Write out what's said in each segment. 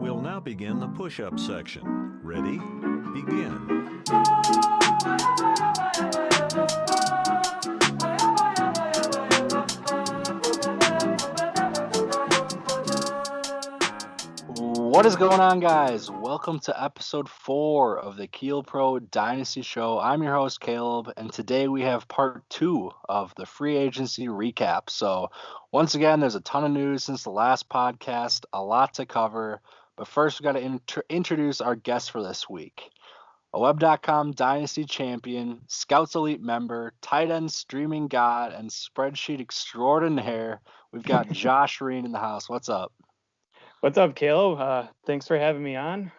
We'll now begin the push-up section. Ready? Begin. What is going on, guys? Welcome to episode 4 of the Kielpro Dynasty Show. I'm your host, Caleb, and today we have part 2 of the free agency recap. So, once again, there's a ton of news since the last podcast, a lot to cover. But first, we got to introduce our guest for this week. A Web.com Dynasty champion, Scouts Elite member, tight end streaming god, and spreadsheet extraordinaire. We've got Josh Riehn in the house. What's up? What's up, Caleb? Thanks for having me on.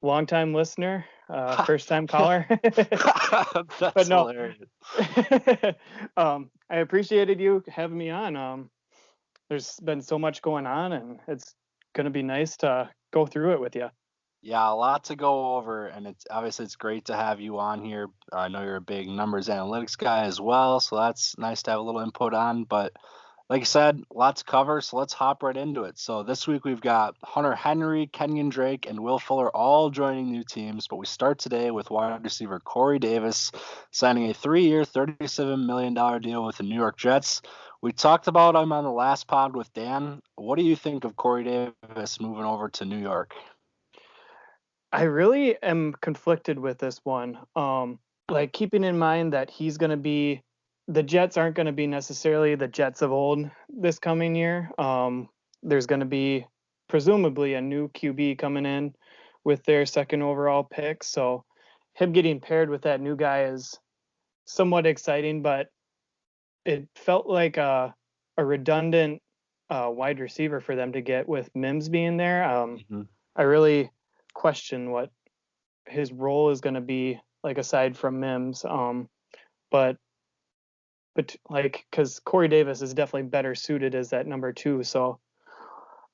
Long-time listener, first-time caller. That's hilarious. I appreciated you having me on. There's been so much going on, and it's going to be nice to go through it with you. Yeah, a lot to go over, and it's great to have you on here. I know you're a big numbers analytics guy as well, so that's nice to have a little input on, but like I said, lots to cover, so let's hop right into it. So this week we've got Hunter Henry, Kenyan Drake, and Will Fuller all joining new teams, but we start today with wide receiver Corey Davis signing a 3-year, $37 million deal with the New York Jets. We talked about him on the last pod with Dan. What do you think of Corey Davis moving over to New York? I really am conflicted with this one. Keeping in mind that the Jets aren't going to be necessarily the Jets of old this coming year. There's going to be presumably a new QB coming in with their second overall pick. So him getting paired with that new guy is somewhat exciting, but it felt like a redundant wide receiver for them to get with Mims being there. I really question what his role is going to be, like, aside from Mims. But because Corey Davis is definitely better suited as that number 2. So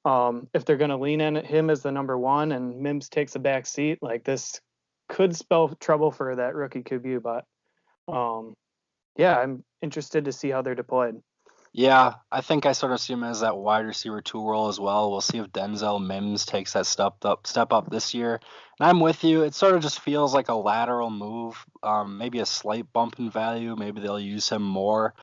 if they're going to lean in at him as the number 1 and Mims takes a back seat, like, this could spell trouble for that rookie QB. But I'm interested to see how they're deployed. Yeah, I think I sort of see him as that wide receiver 2 role as well. We'll see if Denzel Mims takes that step up this year. And I'm with you. It sort of just feels like a lateral move, maybe a slight bump in value. Maybe they'll use him more.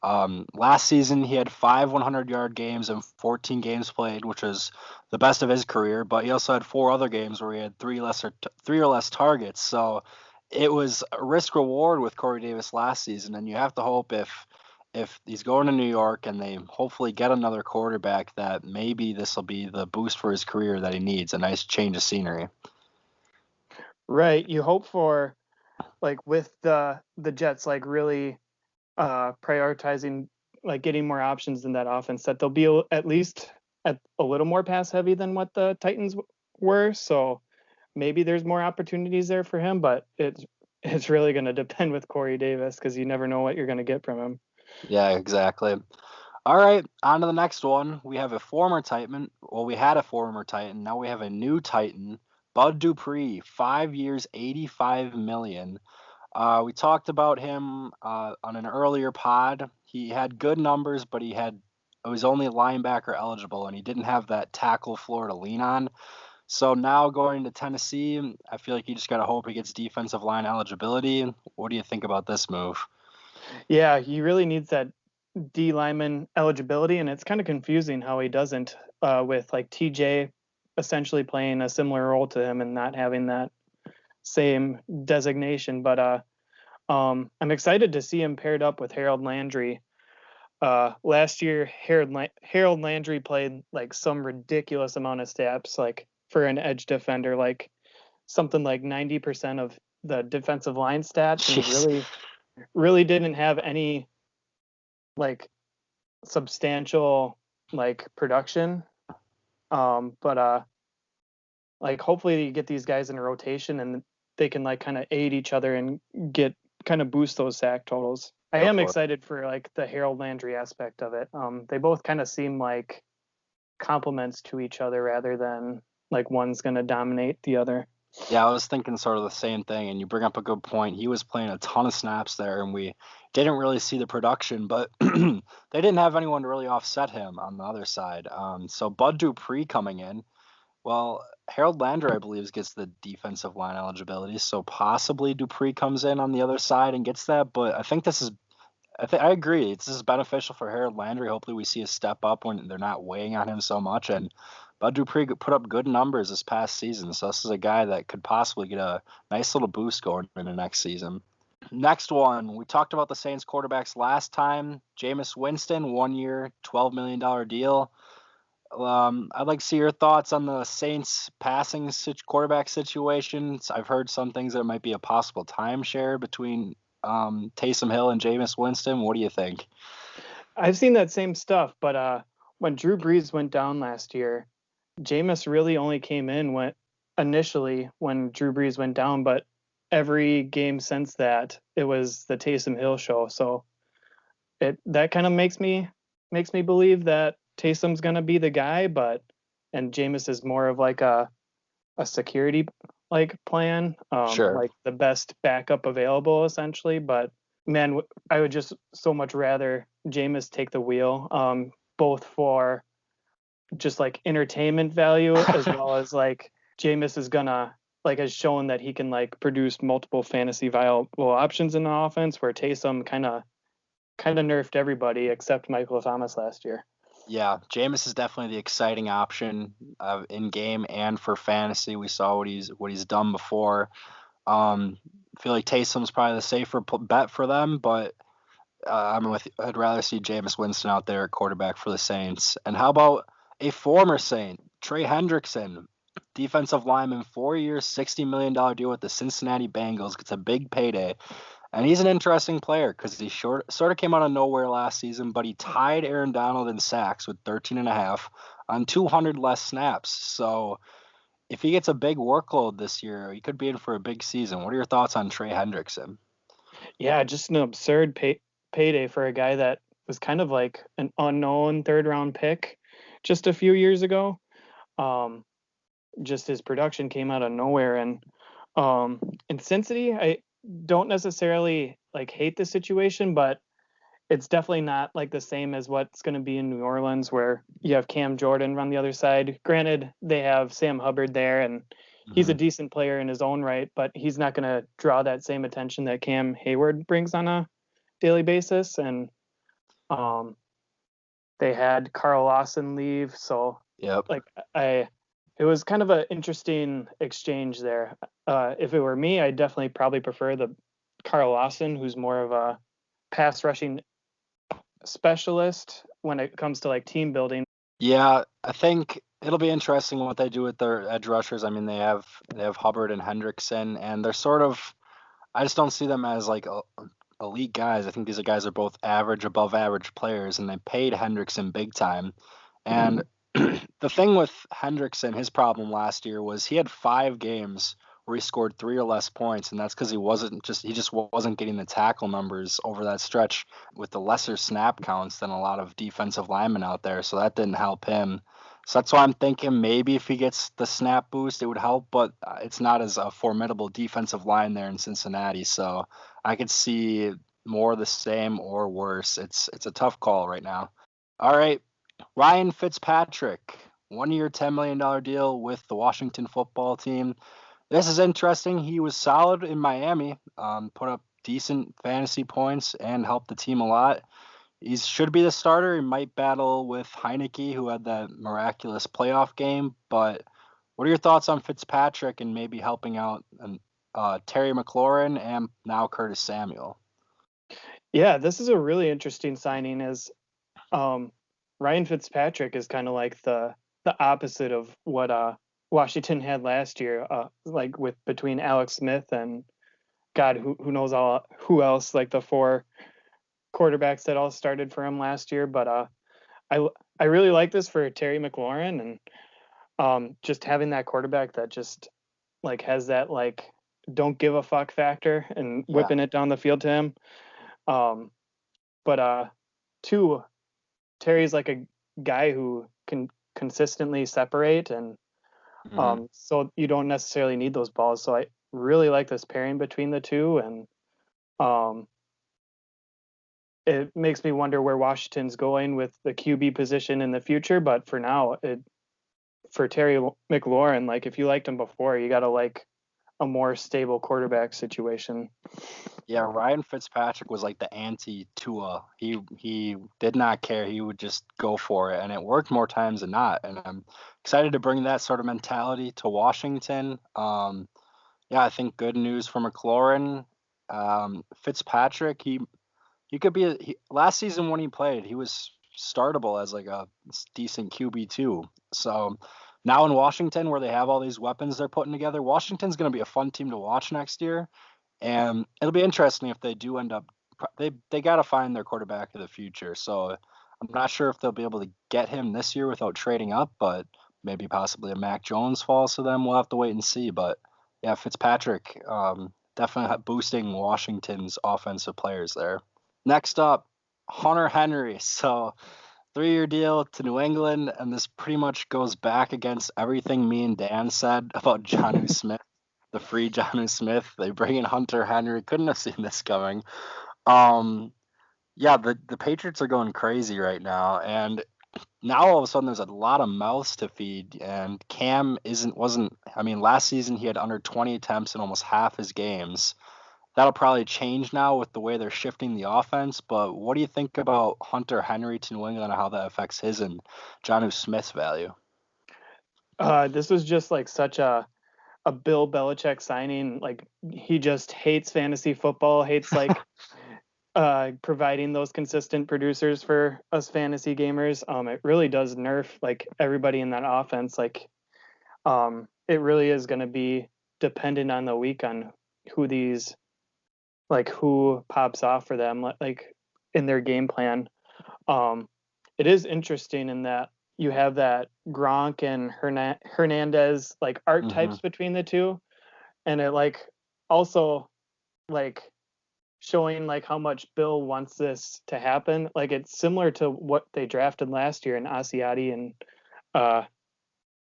Last season, he had 5 100-yard games and 14 games played, which was the best of his career. But he also had 4 other games where he had 3 or less targets. So it was a risk reward with Corey Davis last season, and you have to hope if he's going to New York and they hopefully get another quarterback, that maybe this will be the boost for his career that he needs, a nice change of scenery. Right. You hope for, like, with the Jets, like, really prioritizing, like, getting more options in that offense, that they'll be at least a little more pass heavy than what the Titans were. So maybe there's more opportunities there for him, but it's really going to depend with Corey Davis, because you never know what you're going to get from him. Yeah, exactly. All right, on to the next one. We have a former Titan. Well, we had a former Titan. Now we have a new Titan, Bud Dupree, 5 years, $85 million. We talked about him on an earlier pod. He had good numbers, but he was only linebacker eligible, and he didn't have that tackle floor to lean on. So now going to Tennessee, I feel like you just got to hope he gets defensive line eligibility. What do you think about this move? Yeah, he really needs that D lineman eligibility, and it's kind of confusing how he doesn't, with, like, TJ essentially playing a similar role to him and not having that same designation. But I'm excited to see him paired up with Harold Landry. Last year, Harold Landry played, like, some ridiculous amount of snaps, like, for an edge defender, like something like 90% of the defensive line stats, and really didn't have any, like, substantial, like, production. But hopefully you get these guys in a rotation and they can, like, kind of aid each other and boost those sack totals. I am excited for, like, the Harold Landry aspect of it. They both kind of seem like complements to each other rather than, like, one's going to dominate the other. Yeah, I was thinking sort of the same thing, and you bring up a good point. He was playing a ton of snaps there, and we didn't really see the production, but they didn't have anyone to really offset him on the other side. So Bud Dupree coming in, Well, Harold Landry, I believe, gets the defensive line eligibility, so possibly Dupree comes in on the other side and gets that. But I think I agree. This is beneficial for Harold Landry. Hopefully, we see a step up when they're not weighing on him so much. And Bud Dupree put up good numbers this past season, so this is a guy that could possibly get a nice little boost going into next season. Next one, we talked about the Saints quarterbacks last time. Jameis Winston, 1 year, $12 million deal. I'd like to see your thoughts on the Saints passing quarterback situations. I've heard some things that it might be a possible timeshare between Taysom Hill and Jameis Winston. What do you think? I've seen that same stuff, but when Drew Brees went down last year, Jameis really only came in initially when Drew Brees went down, but every game since that, it was the Taysom Hill show. So that kind of makes me believe that Taysom's gonna be the guy, and Jameis is more of like a security like plan, Sure. like the best backup available essentially. But man, I would just so much rather Jameis take the wheel, both for just like entertainment value as well as like Jameis is gonna like has shown that he can like produce multiple fantasy viable options in the offense, where Taysom kind of nerfed everybody except Michael Thomas last year. Yeah, Jameis is definitely the exciting option in game and for fantasy. We saw what he's done before. I feel like Taysom's probably the safer bet for them, but I'd rather see Jameis Winston out there at quarterback for the Saints. And how about a former Saint, Trey Hendrickson, defensive lineman, 4 years, $60 million deal with the Cincinnati Bengals. Gets a big payday. And he's an interesting player because he sort of came out of nowhere last season, but he tied Aaron Donald in sacks with 13 and a half on 200 less snaps. So if he gets a big workload this year, he could be in for a big season. What are your thoughts on Trey Hendrickson? Yeah, just an absurd payday for a guy that was kind of like an unknown third round pick just a few years ago. Just his production came out of nowhere, and in Cincinnati, I don't necessarily like hate the situation, but it's definitely not like the same as what's going to be in New Orleans, where you have Cam Jordan on the other side. Granted, they have Sam Hubbard there, and he's a decent player in his own right, but he's not going to draw that same attention that Cam Hayward brings on a daily basis. And they had Carl Lawson leave, so Yep. like it was kind of an interesting exchange there. If it were me, I'd definitely probably prefer the Carl Lawson, who's more of a pass rushing specialist when it comes to like team building. Yeah, I think it'll be interesting what they do with their edge rushers. I mean, they have Hubbard and Hendrickson, and they're sort of. I just don't see them as like elite guys. I think these guys are both average, above average players, and they paid Hendrickson big time. And the thing with Hendrickson, his problem last year was he had 5 games where he scored 3 or less points, and that's because he just wasn't getting the tackle numbers over that stretch with the lesser snap counts than a lot of defensive linemen out there. So that didn't help him. So that's why I'm thinking maybe if he gets the snap boost, it would help, but it's not as a formidable defensive line there in Cincinnati. So I could see more of the same or worse. It's a tough call right now. All right. Ryan Fitzpatrick, 1 year, $10 million deal with the Washington football team. This is interesting. He was solid in Miami, put up decent fantasy points and helped the team a lot. He should be the starter. He might battle with Heineke, who had that miraculous playoff game. But what are your thoughts on Fitzpatrick and maybe helping out Terry McLaurin and now Curtis Samuel? Yeah, this is a really interesting signing. As Ryan Fitzpatrick is kind of like the opposite of what Washington had last year, like with between Alex Smith and God, who knows who else, like the 4 quarterbacks that all started for him last year. But I really like this for Terry McLaurin, and just having that quarterback that just like has that like don't give a fuck factor and whipping it down the field to him. But 2, Terry's like a guy who can consistently separate, and so you don't necessarily need those balls. So I really like this pairing between the two, and it makes me wonder where Washington's going with the QB position in the future. But for now, for Terry McLaurin, like if you liked him before, you got to like a more stable quarterback situation. Yeah, Ryan Fitzpatrick was like the anti-Tua. He did not care. He would just go for it, and it worked more times than not. And I'm excited to bring that sort of mentality to Washington. Yeah, I think good news for McLaurin. Fitzpatrick, he could be last season when he played, he was startable as like a decent QB2. So now in Washington, where they have all these weapons they're putting together, Washington's going to be a fun team to watch next year. And it'll be interesting if they do end up. They got to find their quarterback of the future. So I'm not sure if they'll be able to get him this year without trading up, but maybe possibly a Mac Jones falls to them. We'll have to wait and see. But yeah, Fitzpatrick definitely boosting Washington's offensive players there. Next up, Hunter Henry. So 3-year deal to New England, and this pretty much goes back against everything me and Dan said about Jonnu Smith. The free Jonnu Smith. They bring in Hunter Henry. Couldn't have seen this coming. Yeah, the Patriots are going crazy right now, and now all of a sudden there's a lot of mouths to feed, and Cam wasn't. I mean, last season he had under 20 attempts in almost half his games. That'll probably change now with the way they're shifting the offense. But what do you think about Hunter Henry to New England and how that affects his and Jonnu Smith's value? This was just like such a Bill Belichick signing. Like he just hates fantasy football, hates like providing those consistent producers for us fantasy gamers. It really does nerf like everybody in that offense. Like it really is going to be dependent on the week on who pops off for them, like in their game plan. It is interesting in that you have that Gronk and Hernandez like archetypes between the two, and it like also like showing like how much Bill wants this to happen. Like it's similar to what they drafted last year in Asiati and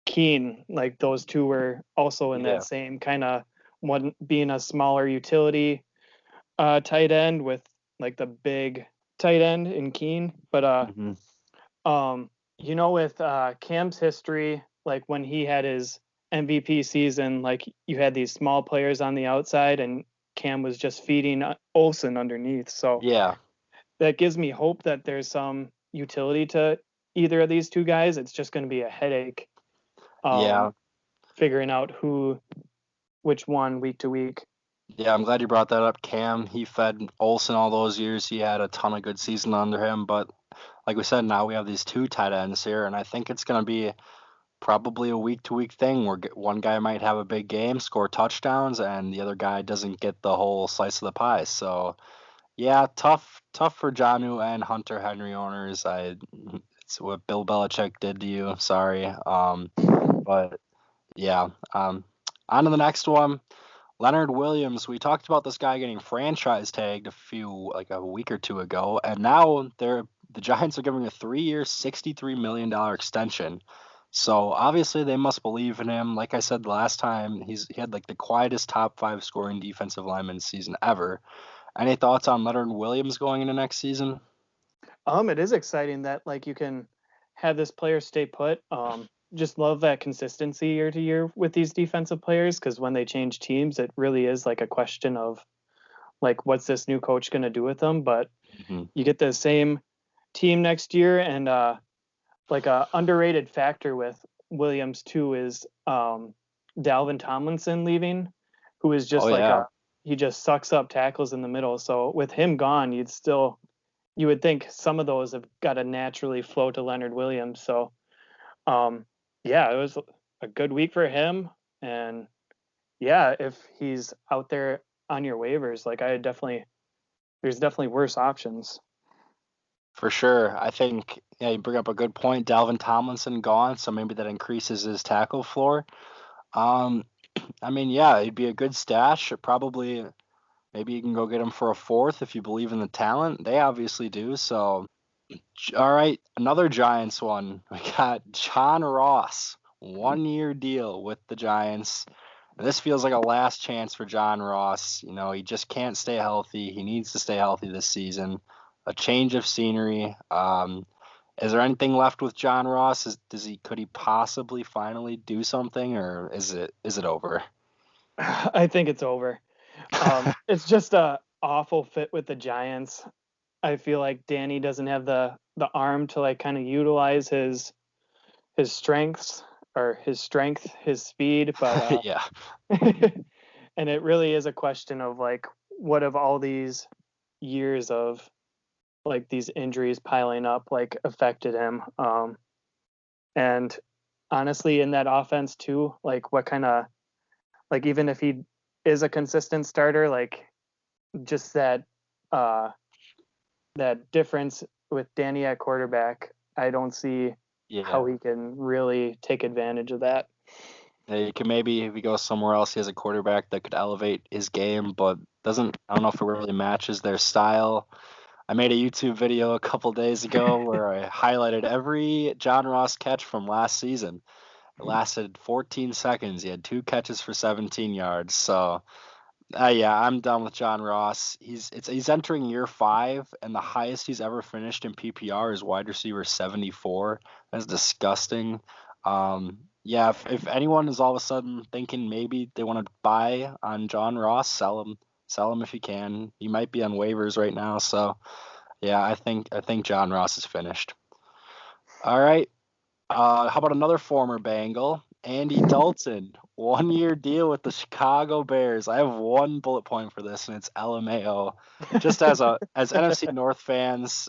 Keen. Like those two were also in that same kind of one being a smaller utility tight end with like the big tight end in Keen. But with Cam's history, like when he had his MVP season, like you had these small players on the outside and Cam was just feeding Olsen underneath. So yeah, that gives me hope that there's some utility to either of these two guys. It's just going to be a headache. Figuring out which one week to week. Yeah, I'm glad you brought that up, Cam. He fed Olsen all those years. He had a ton of good season under him. But like we said, now we have these two tight ends here, and I think it's going to be probably a week-to-week thing where one guy might have a big game, score touchdowns, and the other guy doesn't get the whole slice of the pie. So, yeah, tough for Jonnu and Hunter Henry owners. It's what Bill Belichick did to you. Sorry. But yeah. On to the next one. Leonard Williams, we talked about this guy getting franchise tagged a week or two ago, and now the Giants are giving a 3-year, $63 million extension. So obviously they must believe in him. Like I said last time, he had like the quietest top 5 scoring defensive lineman season ever. Any thoughts on Leonard Williams going into next season? It is exciting that like you can have this player stay put. Just love that consistency year to year with these defensive players, because when they change teams, it really is like a question of like, what's this new coach going to do with them? But you get the same team next year, and like a underrated factor with Williams too is Dalvin Tomlinson leaving, who is just he just sucks up tackles in the middle. So with him gone, you would think some of those have got to naturally flow to Leonard Williams. So yeah, it was a good week for him. And yeah, if he's out there on your waivers, like there's definitely worse options. For sure. I think, you bring up a good point. Dalvin Tomlinson gone, so maybe that increases his tackle floor. I mean, yeah, it'd be a good stash. Probably, maybe you can go get him for a 4th if you believe in the talent. They obviously do. So, all right, another Giants one. We got John Ross, 1-year deal with the Giants. This feels like a last chance for John Ross. He just can't stay healthy. He needs to stay healthy this season. A change of scenery. Is there anything left with John Ross? Could he possibly finally do something, or is it over? I think it's over. It's just a awful fit with the Giants. I feel like Danny doesn't have the arm to like kind of utilize his strengths or his speed, but Yeah. and it really is a question of like what of all these years of like these injuries piling up like affected him. And honestly, in that offense too, like what kind of like even if he is a consistent starter, like just that difference with Danny at quarterback, I don't see how he can really take advantage of that. Yeah, you can maybe if he goes somewhere else, he has a quarterback that could elevate his game, but I don't know if it really matches their style. I made a YouTube video a couple days ago where I highlighted every John Ross catch from last season. It lasted 14 seconds. He had 2 catches for 17 yards. So, yeah, I'm done with John Ross. He's entering year 5, and the highest he's ever finished in PPR is wide receiver 74. That's disgusting. Yeah, if anyone is all of a sudden thinking maybe they want to buy on John Ross, sell him if you can. He might be on waivers right now. So, yeah, I think John Ross is finished. All right. How about another former Bengal, Andy Dalton, 1-year deal with the Chicago Bears. I have one bullet point for this, and it's LMAO. Just as NFC North fans,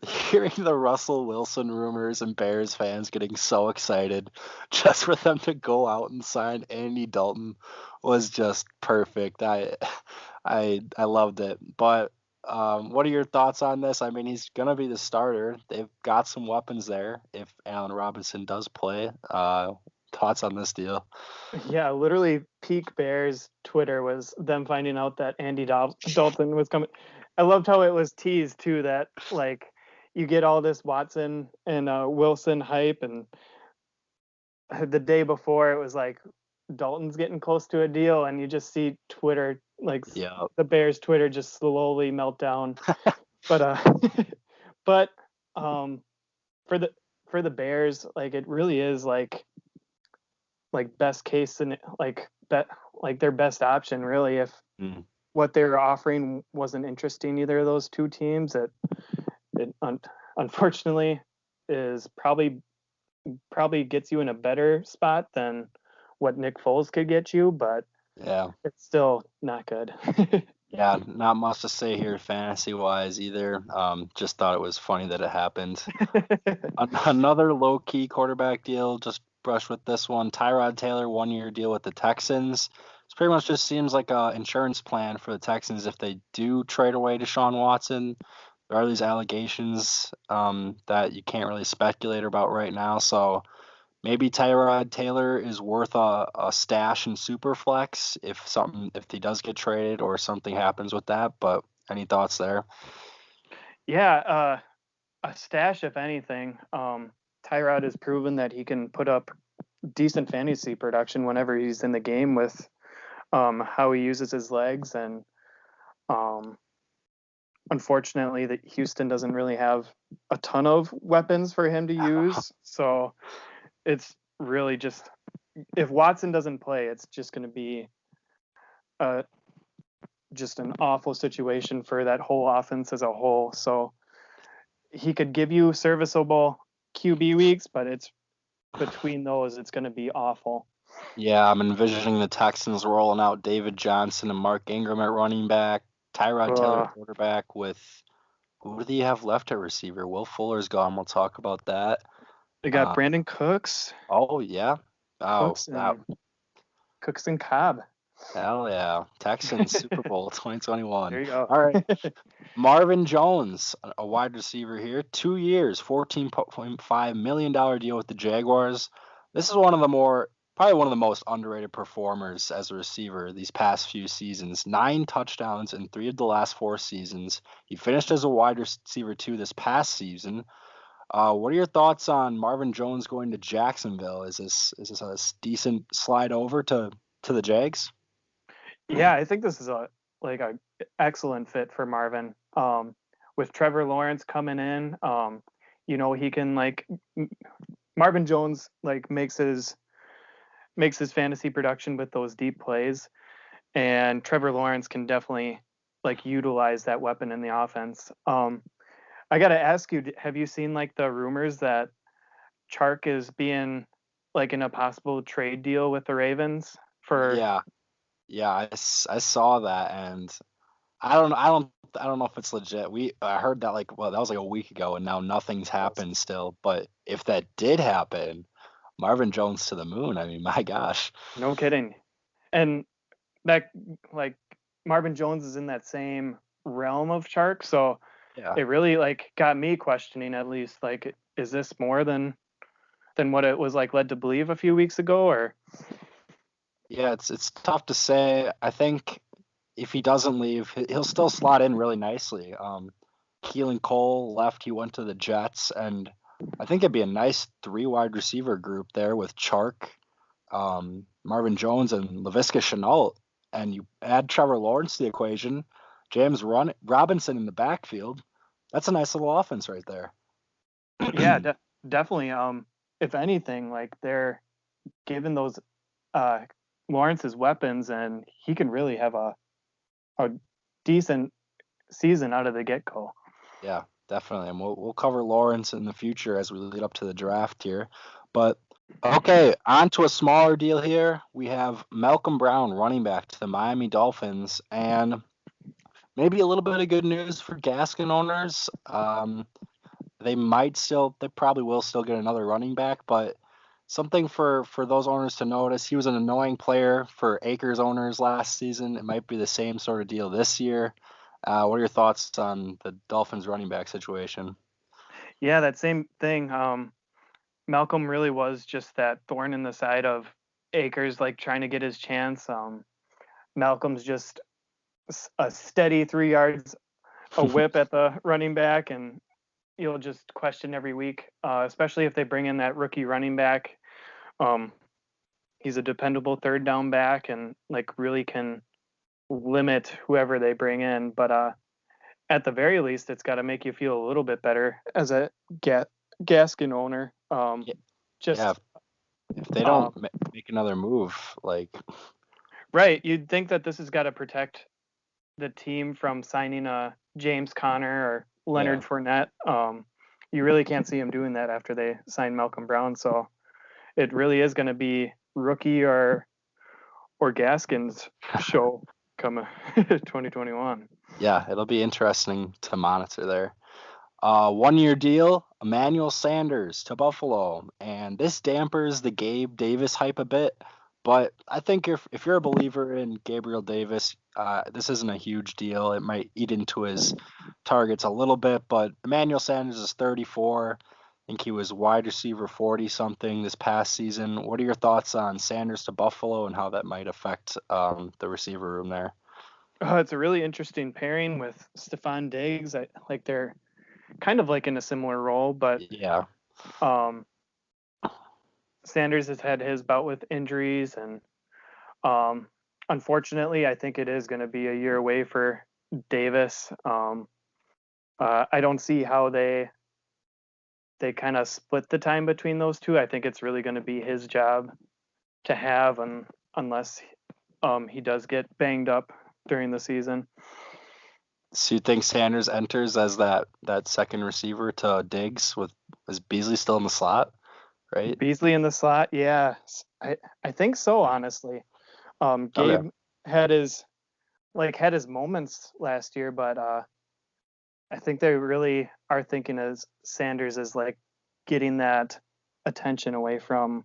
hearing the Russell Wilson rumors and Bears fans getting so excited just for them to go out and sign Andy Dalton was just perfect. I loved it. But what are your thoughts on this? I mean, he's going to be the starter. They've got some weapons there if Allen Robinson does play. Thoughts on this deal? Yeah, literally peak Bears Twitter was them finding out that Andy Dalton was coming. I loved how it was teased too, that like you get all this Watson and Wilson hype, and the day before it was like Dalton's getting close to a deal, and you just see Twitter, like the Bears Twitter just slowly melt down. but for the Bears, like it really is like best case and like their best option really. If what they were offering wasn't interesting either of those two teams, it unfortunately is probably gets you in a better spot than what Nick Foles could get you, but yeah, it's still not good. Yeah, not much to say here fantasy wise either. Just thought it was funny that it happened. Another low key quarterback deal, just brush with this one. Tyrod Taylor, 1-year deal with the Texans. It pretty much just seems like an insurance plan for the Texans if they do trade away Deshaun Watson. There are these allegations that you can't really speculate about right now. So maybe Tyrod Taylor is worth a stash in Superflex if he does get traded or something happens with that. But any thoughts there? Yeah, a stash if anything. Tyrod has proven that he can put up decent fantasy production whenever he's in the game with how he uses his legs, and unfortunately that Houston doesn't really have a ton of weapons for him to use. So it's really just, if Watson doesn't play, it's just going to be just an awful situation for that whole offense as a whole. So he could give you serviceable QB weeks, but it's between those, it's going to be awful. Yeah, I'm envisioning the Texans rolling out David Johnson and Mark Ingram at running back, Tyrod Taylor quarterback with, who do you have left at receiver? Will Fuller's gone. We'll talk about that. They got Brandon Cooks. Oh, yeah. Oh, Cooks and Cobb. Hell yeah. Texans Super Bowl 2021. There you go. All right. Marvin Jones, a wide receiver here. 2 years, $14.5 million deal with the Jaguars. This is probably one of the most underrated performers as a receiver these past few seasons. 9 touchdowns in 3 of the last 4 seasons. He finished as a wide receiver 2 this past season. What are your thoughts on Marvin Jones going to Jacksonville? Is this a decent slide over to the Jags? Yeah, I think this is a excellent fit for Marvin. With Trevor Lawrence coming in, he can Marvin Jones makes his fantasy production with those deep plays, and Trevor Lawrence can definitely utilize that weapon in the offense. I got to ask you, have you seen the rumors that Chark is being in a possible trade deal with the Ravens for? Yeah, I saw that, and I don't know if it's legit. I heard that that was a week ago, and now nothing's happened still. But if that did happen, Marvin Jones to the moon. I mean, my gosh. No kidding. And that Marvin Jones is in that same realm of Chark, so Yeah. it really got me questioning, at least, is this more than what it was led to believe a few weeks ago? Or Yeah, it's tough to say. I think if he doesn't leave, he'll still slot in really nicely. Keelan Cole left, he went to the Jets, and I think it'd be a nice 3 wide receiver group there with Chark, Marvin Jones, and Laviska Shenault. And you add Trevor Lawrence to the equation, James Robinson in the backfield. That's a nice little offense right there. Yeah, definitely. If anything, they're given those Lawrence's weapons, and he can really have a decent season out of the get-go. Yeah, definitely. And we'll cover Lawrence in the future as we lead up to the draft here. But okay, on to a smaller deal here. We have Malcolm Brown, running back to the Miami Dolphins, and maybe a little bit of good news for Gaskin owners. They probably will still get another running back, but something for those owners to notice. He was an annoying player for Akers owners last season. It might be the same sort of deal this year. What are your thoughts on the Dolphins running back situation? Yeah, that same thing. Malcolm really was just that thorn in the side of Akers, trying to get his chance. Malcolm's just a steady 3 yards, a whip at the running back, and you'll just question every week, especially if they bring in that rookie running back. He's a dependable third down back, and really can limit whoever they bring in. But at the very least, it's got to make you feel a little bit better as a Gaskin owner. If they don't make another move, right, you'd think that this has got to protect the team from signing a James Conner or Leonard Fournette. You really can't see him doing that after they sign Malcolm Brown. So it really is going to be rookie or Gaskin's show come 2021. Yeah, it'll be interesting to monitor there. 1-year deal, Emmanuel Sanders to Buffalo, and this dampers the Gabe Davis hype a bit. But I think if you're a believer in Gabriel Davis, this isn't a huge deal. It might eat into his targets a little bit, but Emmanuel Sanders is 34. I think he was wide receiver 40-something this past season. What are your thoughts on Sanders to Buffalo and how that might affect the receiver room there? It's a really interesting pairing with Stephon Diggs. They're kind of in a similar role, but yeah. Sanders has had his bout with injuries, and unfortunately, I think it is going to be a year away for Davis. I don't see how they kind of split the time between those two. I think it's really going to be his job to have, unless he does get banged up during the season. So you think Sanders enters as that second receiver to Diggs? Is Beasley still in the slot? Right? Beasley in the slot, yeah. I think so, honestly. Gabe had his moments last year, but I think they really are thinking as Sanders as getting that attention away from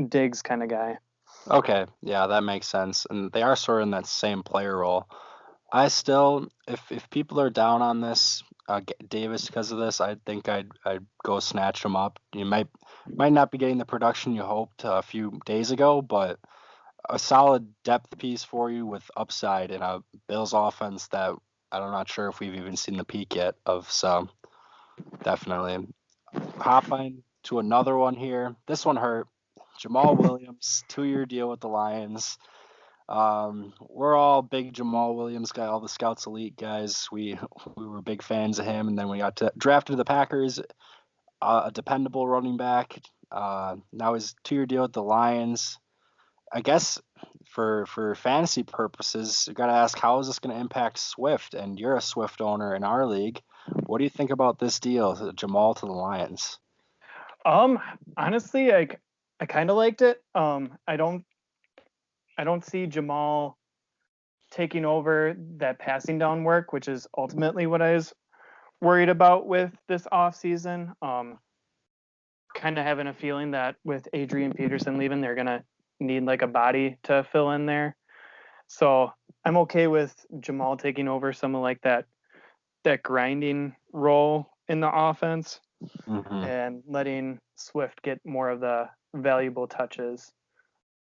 Diggs kind of guy. Okay, yeah, that makes sense. And they are sort of in that same player role. I still, if people are down on this Davis because of this, I think I'd go snatch him up. You might not be getting the production you hoped a few days ago, but a solid depth piece for you with upside in a Bills offense that I'm not sure if we've even seen the peak yet of. So definitely hopping to another one here. This one hurt. Jamal Williams, 2-year deal with the Lions. We're all big Jamal Williams guy, all the Scouts Elite guys. We were big fans of him, and then we got drafted to the Packers. a dependable running back. Now his 2-year deal with the Lions. I guess for fantasy purposes, you got to ask, how is this going to impact Swift? And you're a Swift owner in our league. What do you think about this deal, Jamal to the Lions? Honestly, I kind of liked it. I don't see Jamal taking over that passing down work, which is ultimately what I was worried about with this offseason. Kind of having a feeling that with Adrian Peterson leaving, they're gonna need like a body to fill in there. So I'm okay with Jamal taking over some of like that grinding role in the offense and letting Swift get more of the valuable touches.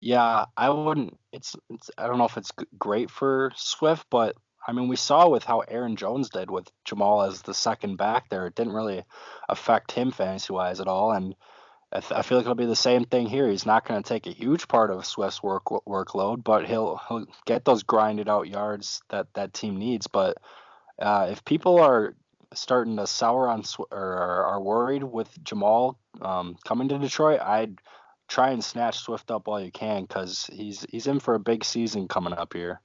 Yeah, I wouldn't. It's I don't know if it's great for Swift, but I mean, we saw with how Aaron Jones did with Jamal as the second back there. It didn't really affect him fantasy-wise at all, and I feel like it'll be the same thing here. He's not going to take a huge part of Swift's workload, but he'll get those grinded out yards that team needs. But if people are starting to sour on or are worried with Jamal coming to Detroit, I'd try and snatch Swift up while you can, because he's in for a big season coming up here.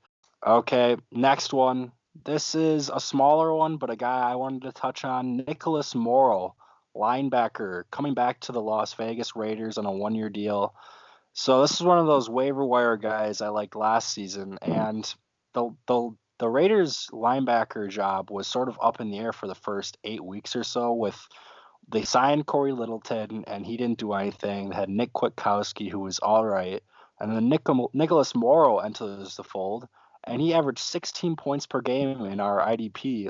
Okay, next one. This is a smaller one, but a guy I wanted to touch on, Nicholas Morrow, linebacker, coming back to the Las Vegas Raiders on a 1-year deal. So this is one of those waiver wire guys I liked last season, and the Raiders linebacker job was sort of up in the air for the first 8 weeks or so. They signed Corey Littleton, and he didn't do anything. They had Nick Kwiatkowski, who was all right, and then Nicholas Morrow enters the fold, and he averaged 16 points per game in our IDP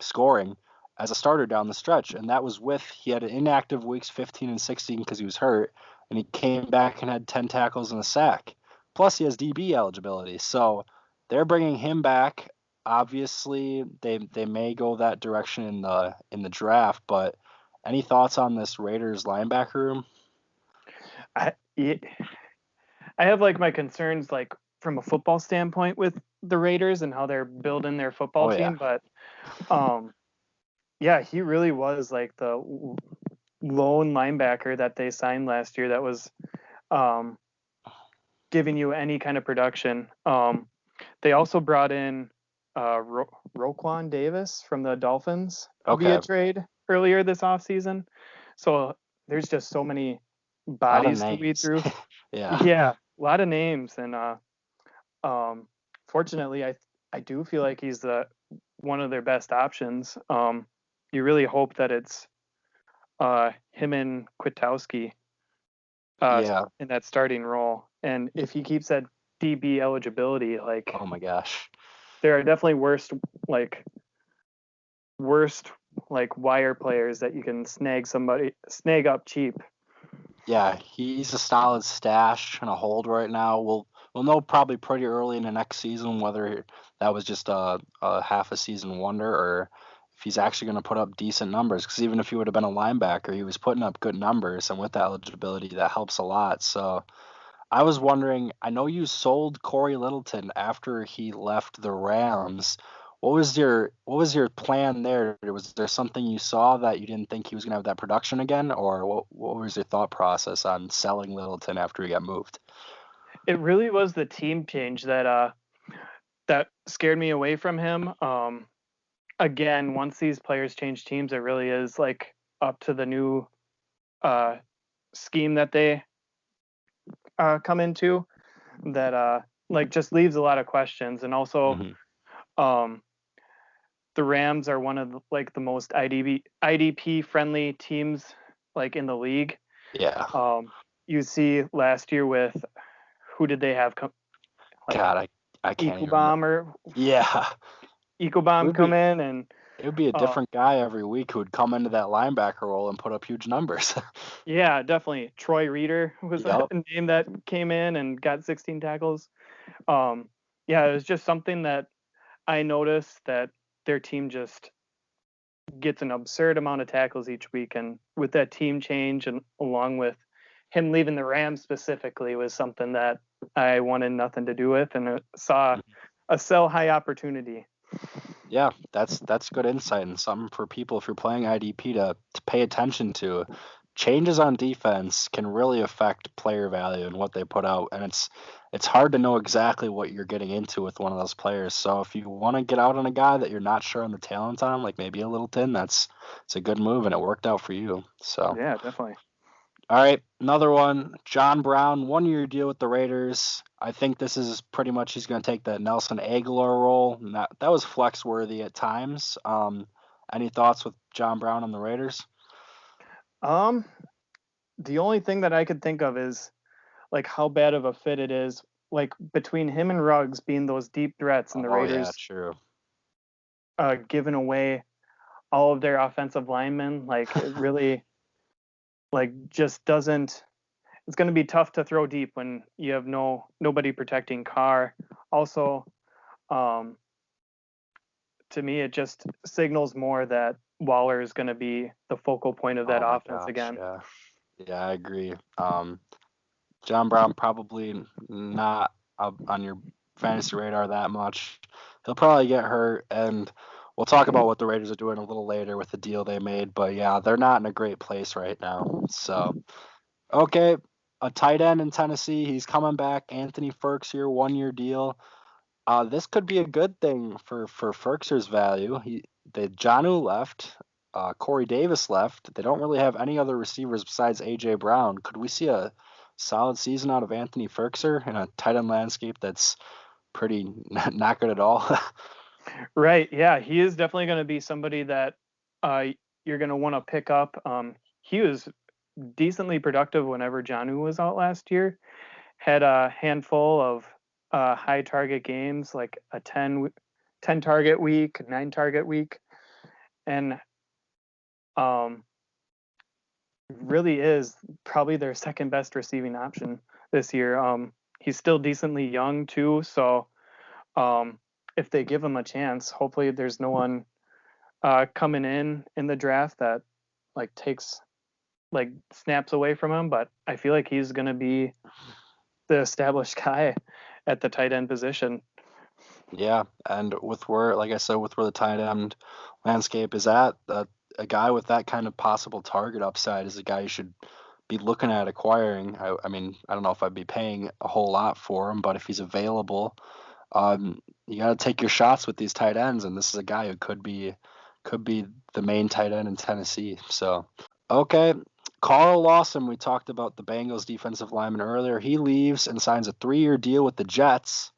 scoring as a starter down the stretch. And that was he had inactive weeks 15 and 16 because he was hurt, and he came back and had 10 tackles and a sack. Plus, he has DB eligibility. So they're bringing him back. Obviously, they may go that direction in the draft, but any thoughts on this Raiders linebacker room? I have like my concerns like from a football standpoint with the Raiders and how they're building their football team, but yeah, he really was like the lone linebacker that they signed last year that was giving you any kind of production. They also brought in Roquan Davis from the Dolphins via trade earlier this offseason. So there's just so many bodies to weed through. Yeah, a lot of names. And fortunately, I do feel like he's one of their best options. You really hope that it's him and Kwiatkowski in that starting role. And if he keeps that DB eligibility, like, oh my gosh, there are definitely worst wire players that you can snag up cheap. Yeah, he's a solid stash and a hold right now. We'll know probably pretty early in the next season whether that was just a half a season wonder or if he's actually going to put up decent numbers. Because even if he would have been a linebacker, he was putting up good numbers, and with that eligibility, that helps a lot. So I was wondering, I know you sold Corey Littleton after he left the Rams. What was your plan there? Was there something you saw that you didn't think he was going to have that production again, or what was your thought process on selling Littleton after he got moved? It really was the team change that scared me away from him. Again, once these players change teams, it really is like up to the new scheme that they come into that like just leaves a lot of questions. And also the Rams are one of the most IDP friendly teams like in the league. Yeah. You see last year with who did they have come? God, I can't even remember. Ecobomb come in, and it would be a different guy every week who would come into that linebacker role and put up huge numbers. Yeah, definitely. Troy Reeder was a name that came in and got 16 tackles. Yeah, it was just something that I noticed that their team just gets an absurd amount of tackles each week, and with that team change and along with him leaving the Rams specifically was something that I wanted nothing to do with and saw a sell high opportunity. Yeah, that's good insight and something for people if you're playing IDP to pay attention to. Changes on defense can really affect player value and what they put out, and it's hard to know exactly what you're getting into with one of those players. So if you want to get out on a guy that you're not sure on the talent on, like maybe a Littleton, it's a good move and it worked out for you. So Yeah, definitely. all right, another one. John Brown, 1 year deal with the Raiders. I think this is pretty much he's going to take that Nelson Aguilar role. And that was flex worthy at times. Any thoughts with John Brown on the Raiders? Um, the only thing that I could think of is like how bad of a fit it is, like between him and Ruggs being those deep threats and the Oh yeah, Raiders true. giving away all of their offensive linemen. Like it really like just doesn't. It's going to be tough to throw deep when you have nobody protecting Carr. Also, um, to me, it just signals more that Waller is going to be the focal point of that Oh my offense gosh, again. yeah, yeah, I agree. John Brown probably not up on your fantasy radar that much. He'll probably get hurt, and we'll talk about what the Raiders are doing a little later with the deal they made. But yeah, they're not in a great place right now. So okay, a tight end in Tennessee. He's coming back. Anthony Ferchser, 1 year deal. This could be a good thing for Ferkser's value. The Jonnu left. Corey Davis left. They don't really have any other receivers besides AJ Brown. Could we see a solid season out of Anthony Ferkser in a tight end landscape that's pretty not good at all? Right. Yeah, he is definitely going to be somebody that uh, you're going to want to pick up. He was decently productive whenever Jonnu was out last year. Had a handful of high target games, like a 10 target week, 9 target week, and um, really is probably their second best receiving option this year. He's still decently young too, so um, if they give him a chance, hopefully there's no one coming in the draft that like takes like snaps away from him. But I feel like he's going to be the established guy at the tight end position. Yeah, and with where, like I said, with where the tight end landscape is at, a guy with that kind of possible target upside is a guy you should be looking at acquiring. I mean, I don't know if I'd be paying a whole lot for him, but if he's available, you got to take your shots with these tight ends, and this is a guy who could be the main tight end in Tennessee. So, okay, Carl Lawson, we talked about the Bengals defensive lineman earlier. He leaves and signs a 3 year deal with the Jets.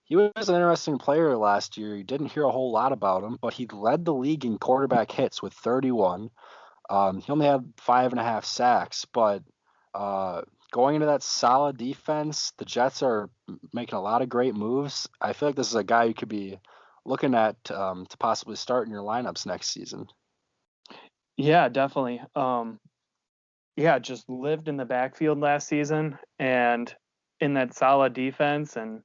He was an interesting player last year. You didn't hear a whole lot about him, but he led the league in quarterback hits with 31. He only had 5.5 sacks, but uh, going into that solid defense, the Jets are making a lot of great moves. I feel like this is a guy you could be looking at to possibly start in your lineups next season. Yeah, definitely. Yeah, just lived in the backfield last season and in that solid defense, and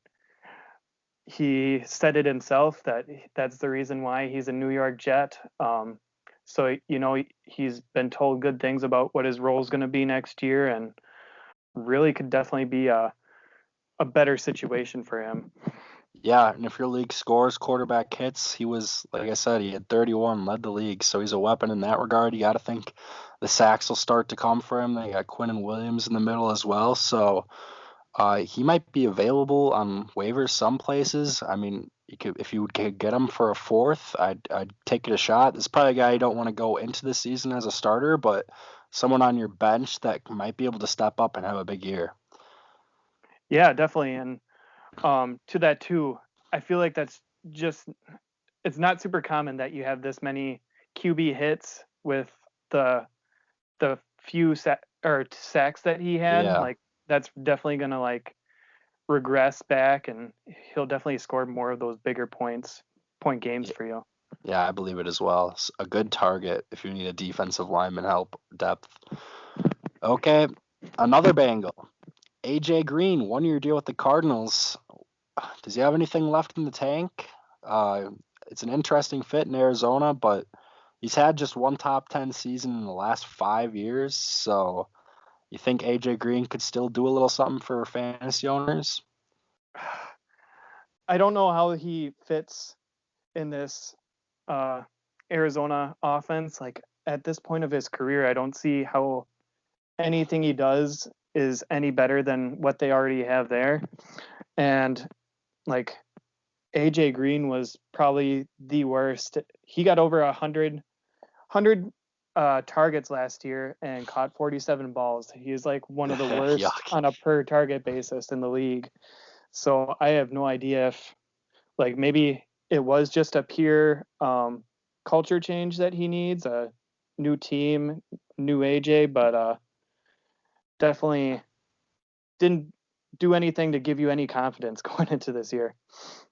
he said it himself that that's the reason why he's a New York Jet. So he's been told good things about what his role is going to be next year, and really could definitely be a better situation for him. Yeah, and if your league scores quarterback hits, he was, like I said, he had 31, led the league, so he's a weapon in that regard. You got to think the sacks will start to come for him. They got Quinnen Williams in the middle as well, so he might be available on waivers some places. I mean, if you could get him for a fourth, I'd take it a shot. This is probably a guy you don't want to go into the season as a starter, but someone on your bench that might be able to step up and have a big year. Yeah, definitely. And to that too, I feel like that's just it's not super common that you have this many QB hits with the few sacks that he had. Yeah. Like that's definitely gonna like regress back, and he'll definitely score more of those bigger point games for you. Yeah, I believe it as well. It's a good target if you need a defensive lineman help depth. Okay, another Bengal. AJ Green, 1 year deal with the Cardinals. Does he have anything left in the tank? It's an interesting fit in Arizona, but he's had just one top 10 season in the last 5 years. So you think AJ Green could still do a little something for fantasy owners? I don't know how he fits in this. Arizona offense. Like at this point of his career, I don't see how anything he does is any better than what they already have there. And like AJ Green was probably the worst. He got over 100 targets last year and caught 47 balls. He is like one of the worst Yuck. on a per target basis in the league. So I have no idea if like maybe it was just a pure culture change that he needs, a new team, new AJ, but definitely didn't do anything to give you any confidence going into this year.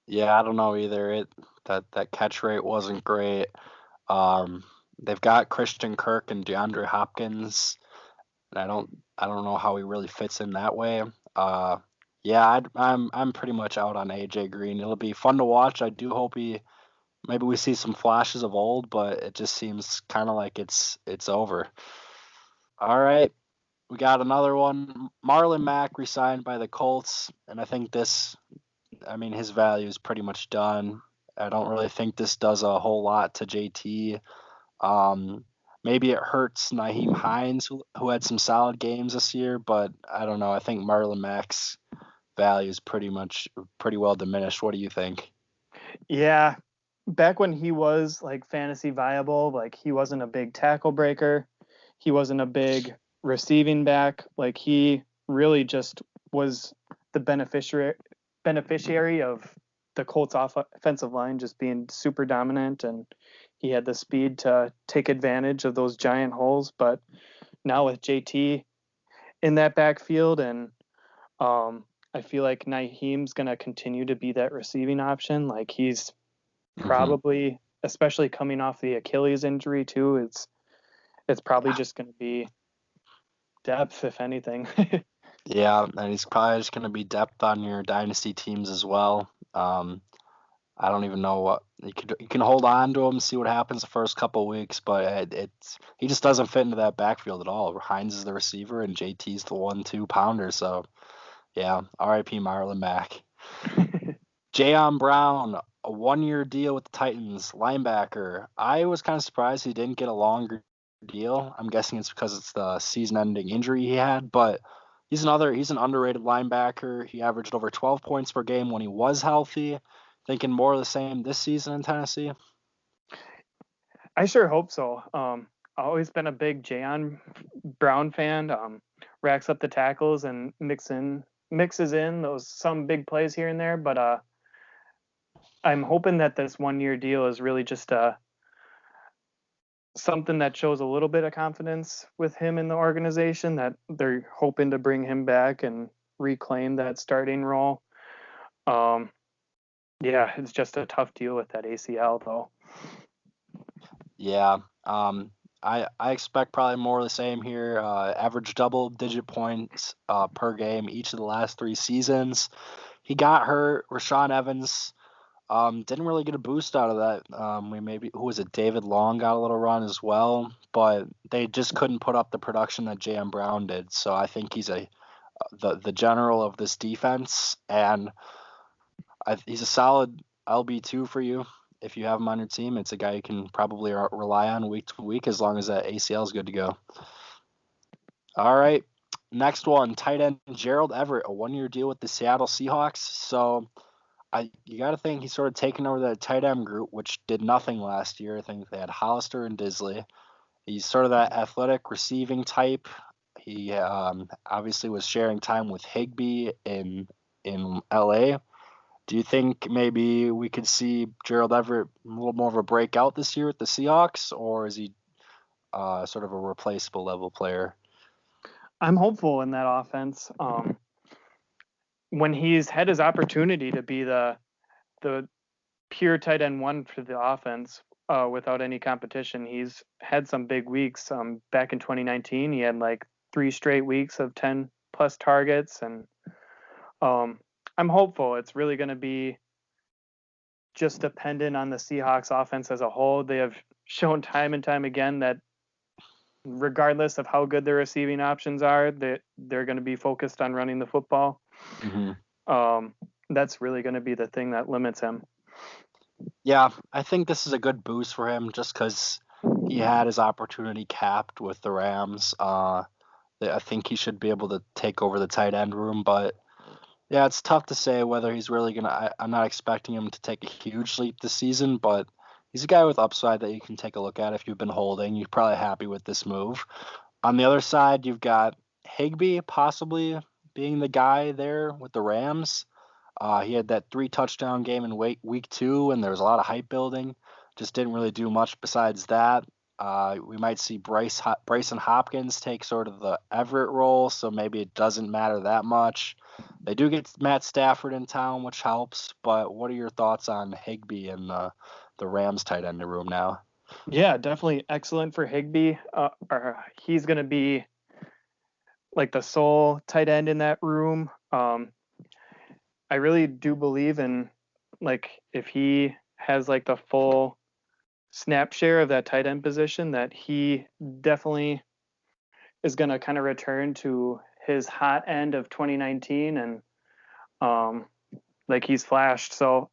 Yeah, I don't know either. That catch rate wasn't great. They've got Christian Kirk and DeAndre Hopkins, and I don't know how he really fits in that way. Yeah, I'm pretty much out on AJ Green. It'll be fun to watch. I do hope maybe we see some flashes of old, but it just seems kind of like it's over. All right, we got another one. Marlon Mack resigned by the Colts, and I think his value is pretty much done. I don't really think this does a whole lot to JT. Maybe it hurts Nyheim Hines, who had some solid games this year, but I don't know. I think Marlon Mack's value is pretty well diminished. What do you think? Yeah, back when he was like fantasy viable, like he wasn't a big tackle breaker, he wasn't a big receiving back. Like he really just was the beneficiary of the Colts offensive line just being super dominant, and he had the speed to take advantage of those giant holes. But now with JT in that backfield, and I feel like Naheem's going to continue to be that receiving option. Like he's probably, especially coming off the Achilles injury too, it's probably just going to be depth, if anything. Yeah, and he's probably just going to be depth on your dynasty teams as well. I don't even know what you can hold on to him, see what happens the first couple of weeks, but he just doesn't fit into that backfield at all. Hines is the receiver and JT's the 1-2 pounder. So yeah, R.I.P. Marlon Mack. Jayon Brown, a 1-year deal with the Titans, linebacker. I was kind of surprised he didn't get a longer deal. I'm guessing it's because it's the season-ending injury he had, but he's an underrated linebacker. He averaged over 12 points per game when he was healthy. Thinking more of the same this season in Tennessee? I sure hope so. I've always been a big Jayon Brown fan. Racks up the tackles and mixes in some big plays here and there, but I'm hoping that this 1-year deal is really just something that shows a little bit of confidence with him in the organization, that they're hoping to bring him back and reclaim that starting role. Yeah, it's just a tough deal with that ACL though. Yeah, I expect probably more of the same here. Average double-digit points per game each of the last 3 seasons. He got hurt. Rashaan Evans didn't really get a boost out of that. Who was it? David Long got a little run as well, but they just couldn't put up the production that Jayon Brown did. So I think he's the general of this defense, and he's a solid LB2 for you. If you have him on your team, it's a guy you can probably rely on week to week as long as that ACL is good to go. All right, next one, tight end Gerald Everett, a 1-year deal with the Seattle Seahawks. So you got to think he's sort of taken over that tight end group, which did nothing last year. I think they had Hollister and Disley. He's sort of that athletic receiving type. He obviously was sharing time with Higbee in LA. Do you think maybe we could see Gerald Everett a little more of a breakout this year with the Seahawks, or is he sort of a replaceable level player? I'm hopeful in that offense. When he's had his opportunity to be the pure tight end 1 for the offense without any competition, he's had some big weeks. Back in 2019, he had like 3 straight weeks of 10 plus targets, and I'm hopeful. It's really going to be just dependent on the Seahawks offense as a whole. They have shown time and time again that regardless of how good their receiving options are, they're going to be focused on running the football. That's really going to be the thing that limits him. Yeah, I think this is a good boost for him just because he had his opportunity capped with the Rams. I think he should be able to take over the tight end room, but yeah, it's tough to say whether he's really gonna. I'm not expecting him to take a huge leap this season, but he's a guy with upside that you can take a look at if you've been holding. You're probably happy with this move. On the other side, you've got Higbee possibly being the guy there with the Rams. He had that 3 touchdown game in week 2, and there was a lot of hype building. Just didn't really do much besides that. We might see Bryson Hopkins take sort of the Everett role, so maybe it doesn't matter that much. They do get Matt Stafford in town, which helps. But what are your thoughts on Higbee and the Rams tight end room now? Yeah, definitely excellent for Higbee. He's going to be like the sole tight end in that room. I really do believe in like if he has like the full snap share of that tight end position, that he definitely is going to kind of return to his hot end of 2019 and like he's flashed. So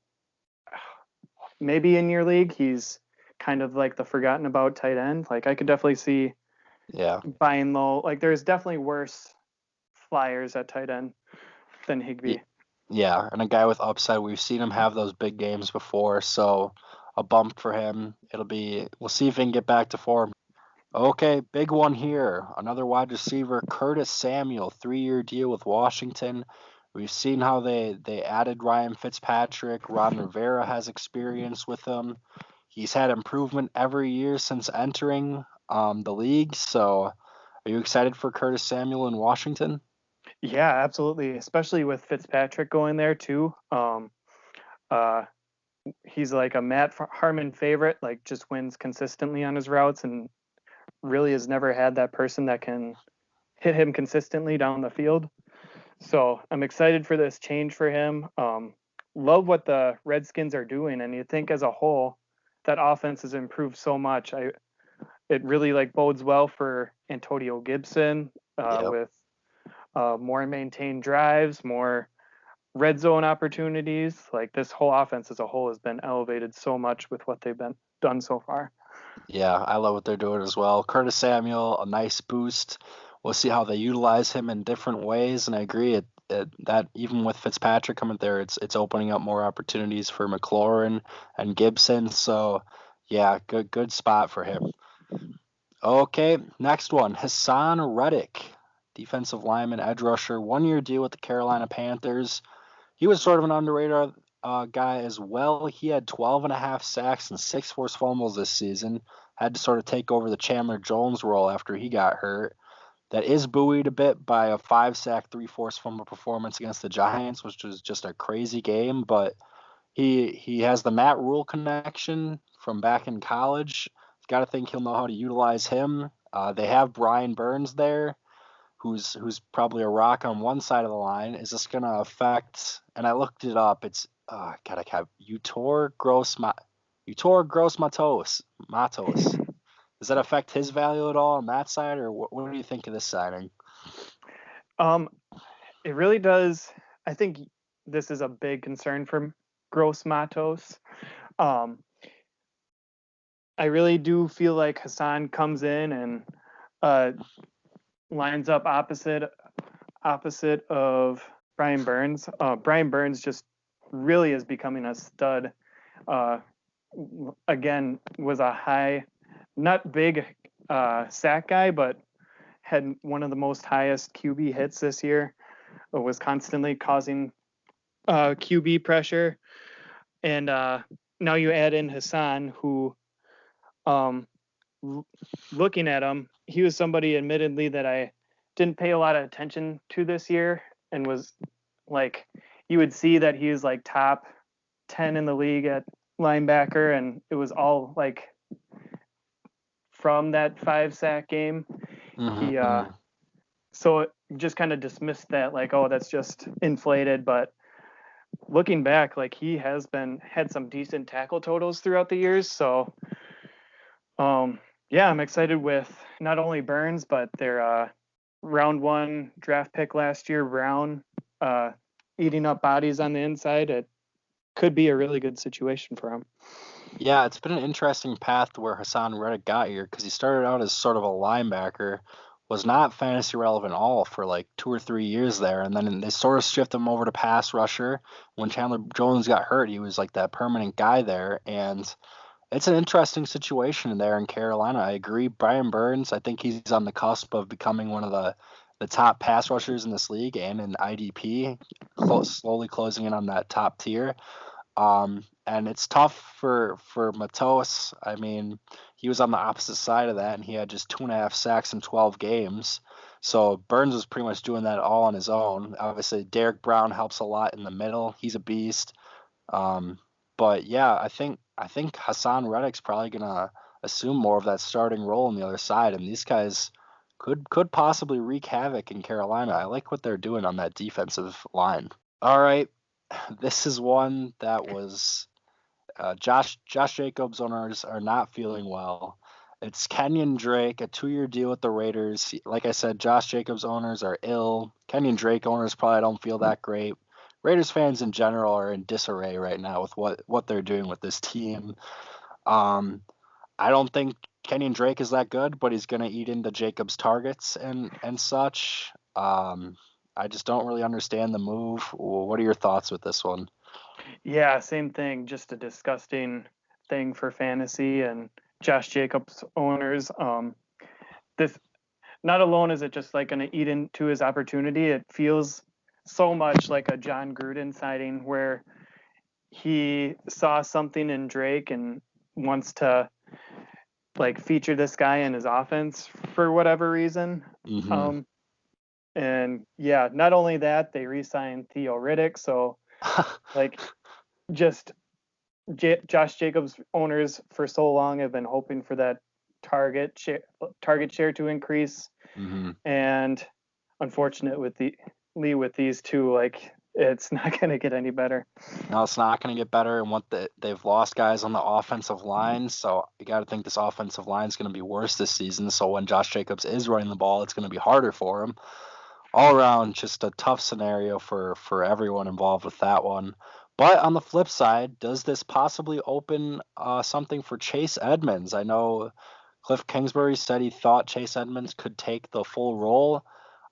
maybe in your league he's kind of like the forgotten about tight end. Like I could definitely see Yeah. buying low. Like there's definitely worse flyers at tight end than Higbee. Yeah, and a guy with upside. We've seen him have those big games before, so a bump for him. We'll see if he can get back to form. Okay, big one here. Another wide receiver, Curtis Samuel, 3-year deal with Washington. We've seen how they added Ryan Fitzpatrick. Ron Rivera has experience with him. He's had improvement every year since entering the league. So, are you excited for Curtis Samuel in Washington? Yeah, absolutely. Especially with Fitzpatrick going there too. Uh, he's like a Matt Harmon favorite. Like just wins consistently on his routes and really has never had that person that can hit him consistently down the field. So I'm excited for this change for him. Love what the Redskins are doing, and you think as a whole that offense has improved so much. It really like bodes well for Antonio Gibson Yep. with more maintained drives, more red zone opportunities. Like this whole offense as a whole has been elevated so much with what they've been done so far. Yeah, I love what they're doing as well. Curtis Samuel, a nice boost. We'll see how they utilize him in different ways, and I agree that even with Fitzpatrick coming there, it's opening up more opportunities for McLaurin and Gibson. So, yeah, good spot for him. Okay, next one, Hassan Reddick, defensive lineman, edge rusher, 1-year deal with the Carolina Panthers. He was sort of an underrated guy as well. He had 12 and a half sacks and 6 forced fumbles this season. Had to sort of take over the Chandler Jones role after he got hurt. That is buoyed a bit by a 5 sack, 3 forced fumble performance against the Giants, which was just a crazy game. But he has the Matt Rule connection from back in college. Got to think he'll know how to utilize him. They have Brian Burns there, who's probably a rock on one side of the line. Is this going to affect? And I looked it up. It's God, I have Utor Gross Matos. Does that affect his value at all on that side, or what do you think of this signing? It really does. I think this is a big concern for Gross Matos. I really do feel like Hassan comes in and lines up opposite of Brian Burns. Brian Burns just really is becoming a stud. Again, was a high, not big sack guy, but had one of the most highest QB hits this year. Was constantly causing QB pressure, and now you add in Hassan, who, looking at him, he was somebody admittedly that I didn't pay a lot of attention to this year, and was like, you would see that he was like top 10 in the league at linebacker, and it was all like from that 5 sack game. He so just kind of dismissed that, like, oh, that's just inflated. But looking back, like he has had some decent tackle totals throughout the years. So yeah, I'm excited with not only Burns, but their round 1 draft pick last year, Brown, eating up bodies on the inside. could be a really good situation for him. Yeah, it's been an interesting path where Hassan Reddick got here because he started out as sort of a linebacker, was not fantasy relevant at all for like 2 or 3 years there, and then they sort of shifted him over to pass rusher. When Chandler Jones got hurt, he was like that permanent guy there, and it's an interesting situation there in Carolina. I agree. Brian Burns, I think he's on the cusp of becoming one of the top pass rushers in this league and in IDP, slowly closing in on that top tier. And it's tough for Matos. I mean, he was on the opposite side of that, and he had just 2.5 sacks in 12 games. So Burns was pretty much doing that all on his own. Obviously, Derek Brown helps a lot in the middle. He's a beast. But yeah, I think Hassan Reddick's probably gonna assume more of that starting role on the other side, and these guys could possibly wreak havoc in Carolina. I like what they're doing on that defensive line. All right, this is one that was Josh Jacobs owners are not feeling well. It's Kenyan Drake, a 2-year deal with the Raiders. Like I said, Josh Jacobs owners are ill. Kenyan Drake owners probably don't feel that great. Raiders fans in general are in disarray right now with what they're doing with this team. I don't think Kenyan Drake is that good, but he's going to eat into Jacobs' targets and such. I just don't really understand the move. What are your thoughts with this one? Yeah, same thing. Just a disgusting thing for fantasy and Josh Jacobs owners. This not alone is it just like going to eat into his opportunity. It feels so much like a John Gruden sighting where he saw something in Drake and wants to like feature this guy in his offense for whatever reason. Mm-hmm. And yeah, not only that, they re-signed Theo Reddick. So like just Josh Jacobs owners for so long have been hoping for that target share to increase. Mm-hmm. And unfortunate with these two, like it's not going to get any better. No, it's not going to get better. And they've lost guys on the offensive line, so you got to think this offensive line is going to be worse this season. So when Josh Jacobs is running the ball, it's going to be harder for him. All around, just a tough scenario for everyone involved with that one. But on the flip side, does this possibly open something for Chase Edmonds? I know Cliff Kingsbury said he thought Chase Edmonds could take the full role.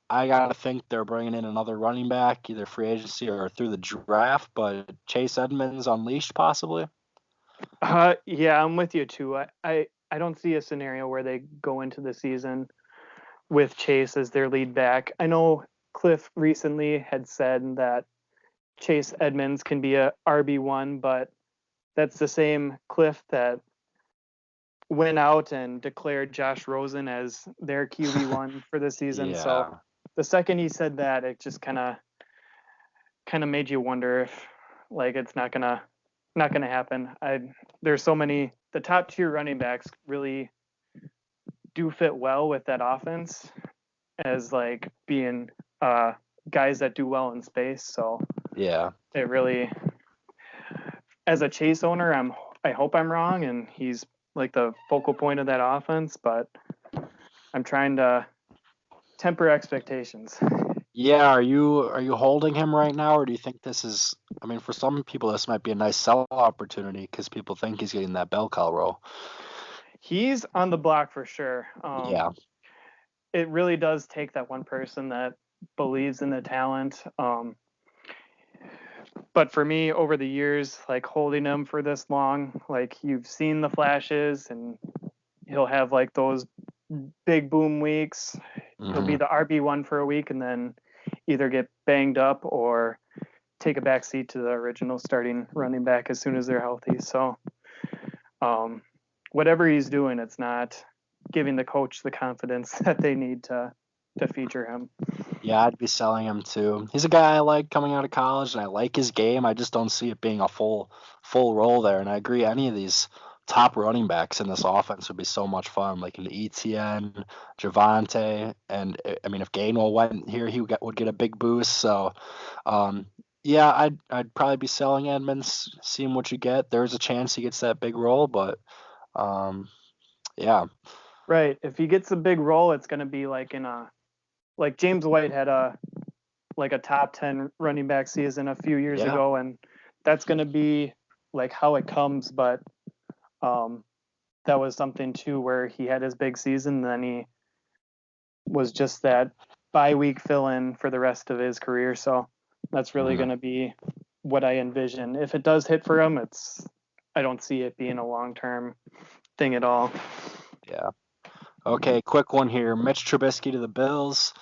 I got to think they're bringing in another running back, either free agency or through the draft, but Chase Edmonds unleashed possibly? Yeah, I'm with you too. I don't see a scenario where they go into the season with Chase as their lead back. I know Cliff recently had said that Chase Edmonds can be a RB1, but that's the same Cliff that went out and declared Josh Rosen as their QB1 for the season. Yeah. So the second he said that, it just kind of made you wonder if like it's not gonna happen. There's so many, the top tier running backs really do fit well with that offense as like being guys that do well in space. So yeah, it really, as a Chase owner, I hope I'm wrong and he's like the focal point of that offense, but I'm trying to temper expectations. Yeah, are you holding him right now, or do you think this is? I mean, for some people, this might be a nice sell opportunity because people think he's getting that bell cow role. He's on the block for sure. Yeah. It really does take that one person that believes in the talent. But for me, over the years, like holding him for this long, like you've seen the flashes, and he'll have like those big boom weeks. Mm-hmm. He'll be the RB1 for a week and then either get banged up or take a back seat to the original starting running back as soon as they're healthy. So whatever he's doing, it's not giving the coach the confidence that they need to feature him. Yeah, I'd be selling him too. He's a guy I like coming out of college, and I like his game. I just don't see it being a full role there. And I agree, any of these top running backs in this offense would be so much fun, like an ETN, Javante, and I mean, if Gainwell went here, he would get a big boost. So, yeah, I'd probably be selling Edmonds, seeing what you get. There's a chance he gets that big role, but yeah. Right. If he gets a big role, it's going to be like like James White had a top 10 running back season a few years ago, and that's going to be like how it comes. But that was something too where he had his big season, then he was just that bye week fill-in for the rest of his career. So that's really going to be what I envision. If it does hit for him, I don't see it being a long-term thing at all. Yeah. Okay, quick one here. Mitch Trubisky to the Bills.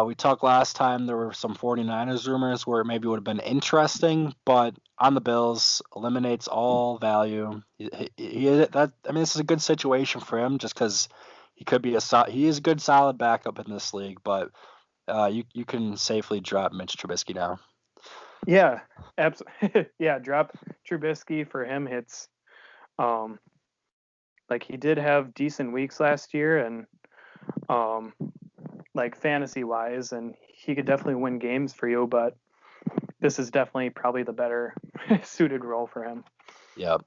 We talked last time there were some 49ers rumors where it maybe would have been interesting, but on the Bills, eliminates all value. This is a good situation for him just because he is a good solid backup in this league, but you can safely drop Mitch Trubisky now. Yeah, absolutely. Yeah, drop Trubisky for him. It's like he did have decent weeks last year, and like fantasy wise, and he could definitely win games for you, but this is definitely probably the better suited role for him. Yep.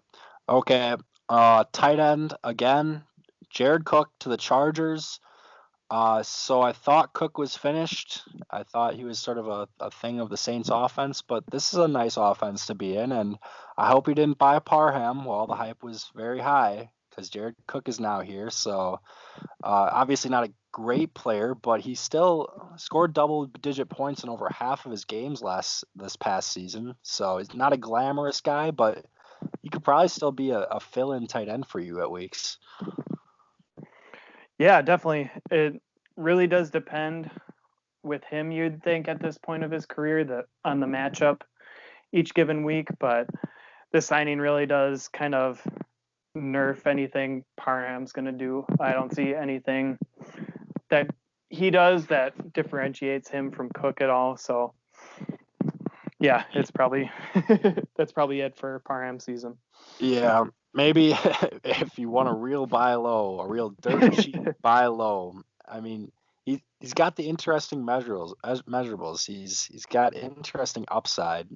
Okay. Tight end again. Jared Cook to the Chargers. So I thought Cook was finished. I thought he was sort of a thing of the Saints offense, but this is a nice offense to be in, and I hope he didn't buy Parham while the hype was very high because Jared Cook is now here. So obviously not a great player, but he still scored double-digit points in over half of his games this past season. So he's not a glamorous guy, but he could probably still be a fill-in tight end for you at weeks. Yeah, definitely. It really does depend with him, you'd think, at this point of his career on the matchup each given week, but this signing really does kind of nerf anything Parham's going to do. I don't see anything that he does that differentiates him from Cook at all. So, yeah, it's probably that's probably it for Parham's season. Yeah, maybe if you want a real buy low, a real dirt cheap buy low. I mean, he's got the interesting measurables. He's got interesting upside.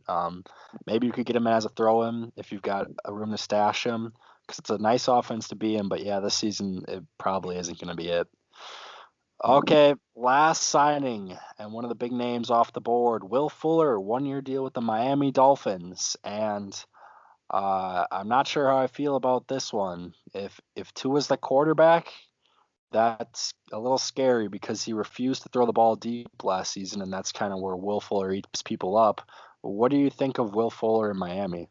Maybe you could get him as a throw-in if you've got a room to stash him, because it's a nice offense to be in. But yeah, this season it probably isn't going to be it. Okay, last signing and one of the big names off the board, Will Fuller, 1-year deal with the Miami Dolphins, and I'm not sure how I feel about this one. If Tua's the quarterback, that's a little scary because he refused to throw the ball deep last season, and that's kind of where Will Fuller eats people up. What do you think of Will Fuller in Miami?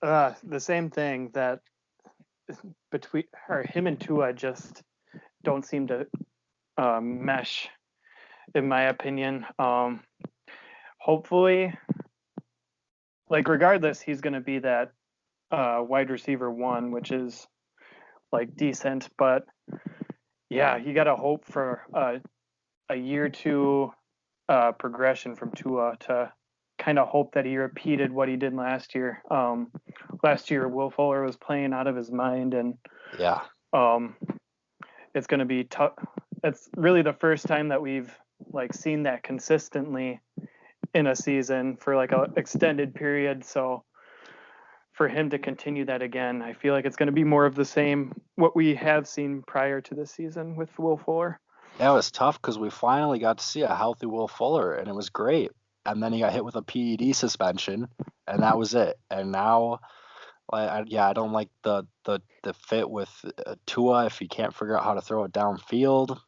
The same thing, that him and Tua just don't seem to mesh, in my opinion. Hopefully, like regardless, he's going to be that wide receiver 1, which is like decent, but yeah, you got to hope for a year 2 progression from Tua to kind of hope that he repeated what he did last year. Last year, Will Fuller was playing out of his mind, and yeah, it's going to be tough. It's really the first time that we've like seen that consistently in a season for like an extended period. So for him to continue that again, I feel like it's going to be more of the same what we have seen prior to this season with Will Fuller. Yeah, it was tough because we finally got to see a healthy Will Fuller, and it was great. And then he got hit with a PED suspension, and that was it. And now, I don't like the fit with Tua if he can't figure out how to throw it downfield.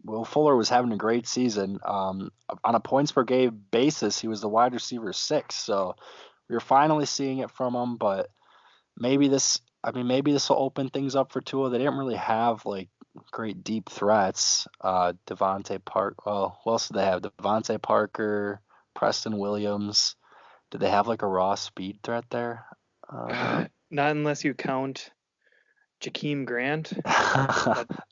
Will Fuller was having a great season. On a points per game basis, he was the wide receiver 6. So we were finally seeing it from him. But maybe this will open things up for Tua. They didn't really have like great deep threats. Devontae Parker. Well, who else did they have? Devontae Parker, Preston Williams. Did they have like a raw speed threat there? Not unless you count Jakeem Grant.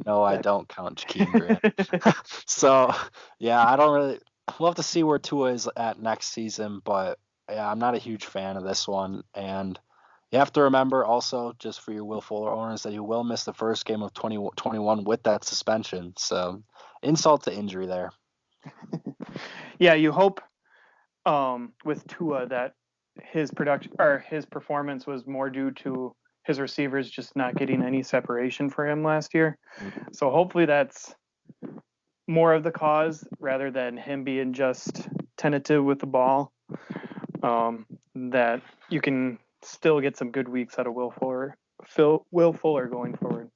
No, I don't count Jakeem Grant. So, yeah, I don't really. We'll have to see where Tua is at next season, but yeah, I'm not a huge fan of this one. And you have to remember also, just for your Will Fuller owners, that he will miss the first game of 2021 with that suspension. So, insult to injury there. Yeah, you hope with Tua that his performance was more due to his receivers just not getting any separation for him last year. So hopefully that's more of the cause rather than him being just tentative with the ball. that you can still get some good weeks out of Will Fuller going forward.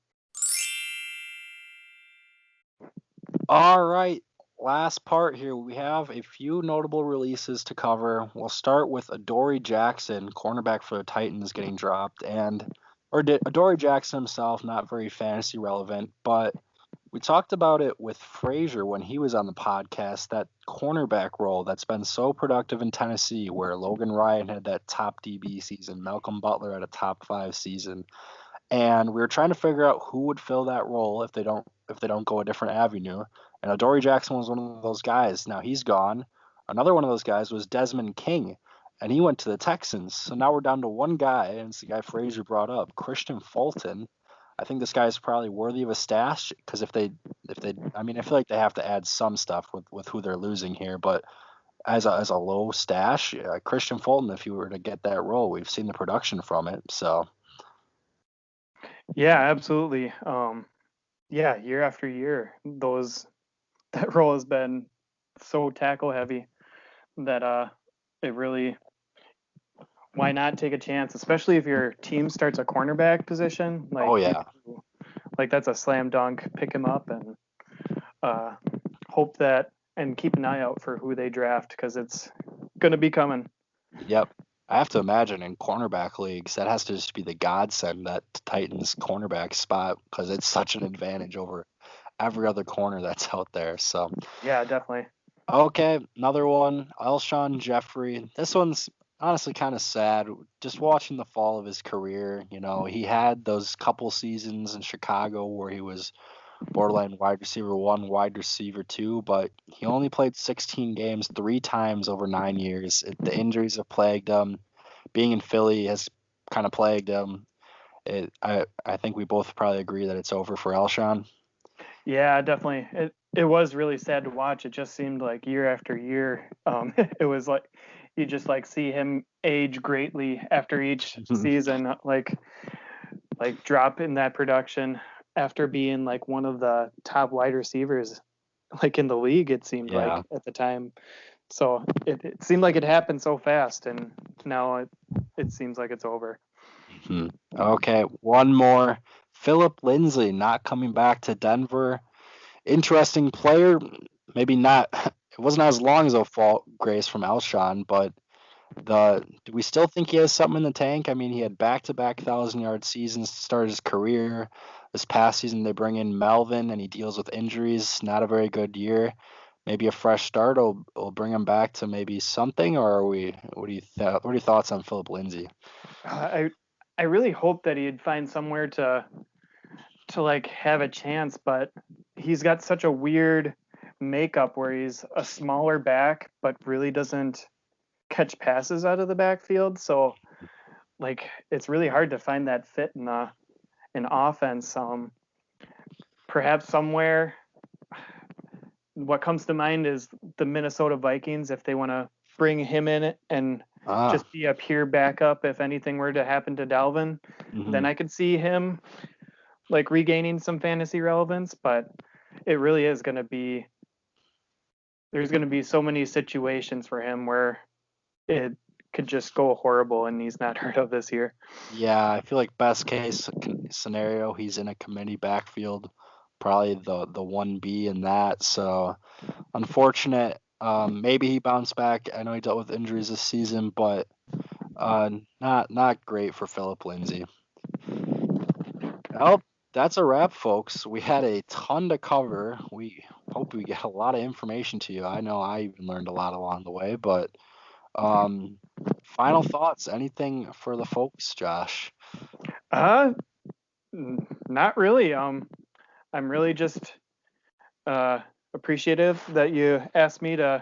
All right, last part here. We have a few notable releases to cover. We'll start with Adoree Jackson, cornerback for the Titans, getting dropped, Adoree Jackson himself, not very fantasy relevant, but we talked about it with Ferchser when he was on the podcast, that cornerback role that's been so productive in Tennessee, where Logan Ryan had that top DB season, Malcolm Butler had a top 5 season, and we were trying to figure out who would fill that role if they don't go a different avenue. And Adoree Jackson was one of those guys. Now he's gone. Another one of those guys was Desmond King, and he went to the Texans. So now we're down to one guy, and it's the guy Ferchser brought up, Christian Fulton. I think this guy is probably worthy of a stash because I feel like they have to add some stuff with who they're losing here, but as a low stash, Christian Fulton, if you were to get that role, we've seen the production from it. So yeah, absolutely. Year after year, that role has been so tackle heavy that it really, why not take a chance, especially if your team starts a cornerback position? Like that's a slam dunk. Pick him up and hope that, and keep an eye out for who they draft because it's going to be coming. Yep. I have to imagine in cornerback leagues, that has to just be the godsend, that Titans cornerback spot, because it's such an advantage over every other corner that's out there. So yeah, definitely. Okay, another one, Alshon Jeffrey. This one's honestly kind of sad. Just watching the fall of his career, he had those couple seasons in Chicago where he was borderline wide receiver 1, wide receiver 2, but he only played 16 games 3 times over 9 years. The injuries have plagued him. Being in Philly has kind of plagued him. I think we both probably agree that it's over for Alshon. Yeah, definitely. It was really sad to watch. It just seemed like year after year, it was like you just like see him age greatly after each season, like drop in that production after being like one of the top wide receivers like in the league, it seemed like at the time. So it seemed like it happened so fast, and now it seems like it's over. Okay, one more. Philip Lindsay not coming back to Denver. Interesting player. Maybe not. It wasn't as long as a fall grace from Alshon, but do we still think he has something in the tank? I mean, he had back-to-back 1,000-yard seasons to start his career. This past season, they bring in Melvin, and he deals with injuries. Not a very good year. Maybe a fresh start will bring him back to maybe something, or what are your thoughts on Philip Lindsay? I really hope that he'd find somewhere to like have a chance, but he's got such a weird makeup where he's a smaller back, but really doesn't catch passes out of the backfield. So like it's really hard to find that fit in an offense. Perhaps somewhere. What comes to mind is the Minnesota Vikings, if they want to bring him in and just be a pure backup if anything were to happen to Dalvin, then I could see him like regaining some fantasy relevance. But it really is going to be, there's going to be so many situations for him where it could just go horrible and he's not heard of this year. Yeah, I feel like best case scenario, he's in a committee backfield, probably the 1B in that. So unfortunate. Maybe he bounced back. I know he dealt with injuries this season, but not great for Philip Lindsay. Well, that's a wrap, folks. We had a ton to cover. We hope we get a lot of information to you. I know I even learned a lot along the way, but final thoughts, anything for the folks, Josh? Not really. I'm really just appreciative that you asked me to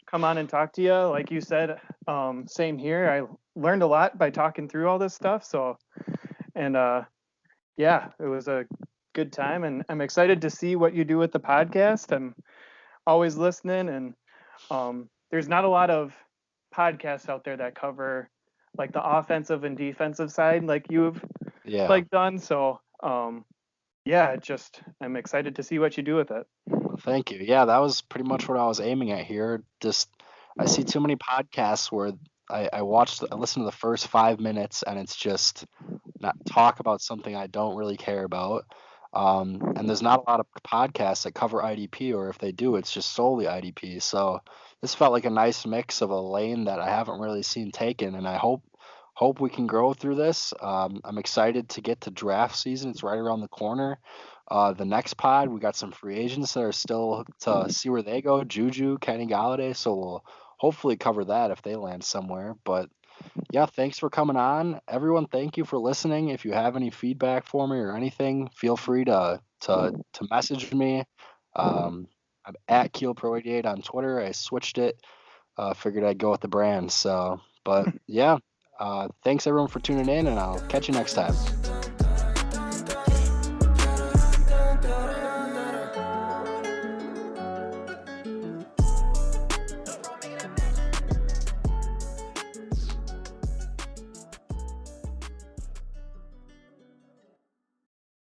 come on and talk to you. Like you said, same here. I learned a lot by talking through all this stuff. So, and yeah, it was a good time, and I'm excited to see what you do with the podcast. I'm always listening, and there's not a lot of podcasts out there that cover like the offensive and defensive side like you've like done. So yeah, I'm excited to see what you do with it. Well, thank you. Yeah, that was pretty much what I was aiming at here. Just I see too many podcasts where I listened to the first 5 minutes, and it's just not talk about something I don't really care about. And there's not a lot of podcasts that cover IDP, or if they do, it's just solely IDP. So this felt like a nice mix of a lane that I haven't really seen taken, and I hope we can grow through this. I'm excited to get to draft season. It's right around the corner. The next pod, we got some free agents that are still to see where they go. Juju, Kenny Galladay. So we'll hopefully cover that if they land somewhere. But yeah, thanks for coming on. Everyone, thank you for listening. If you have any feedback for me or anything, feel free to message me. I'm at Kielpro88 on Twitter. I switched it. Figured I'd go with the brand. So, but yeah, thanks everyone for tuning in, and I'll catch you next time.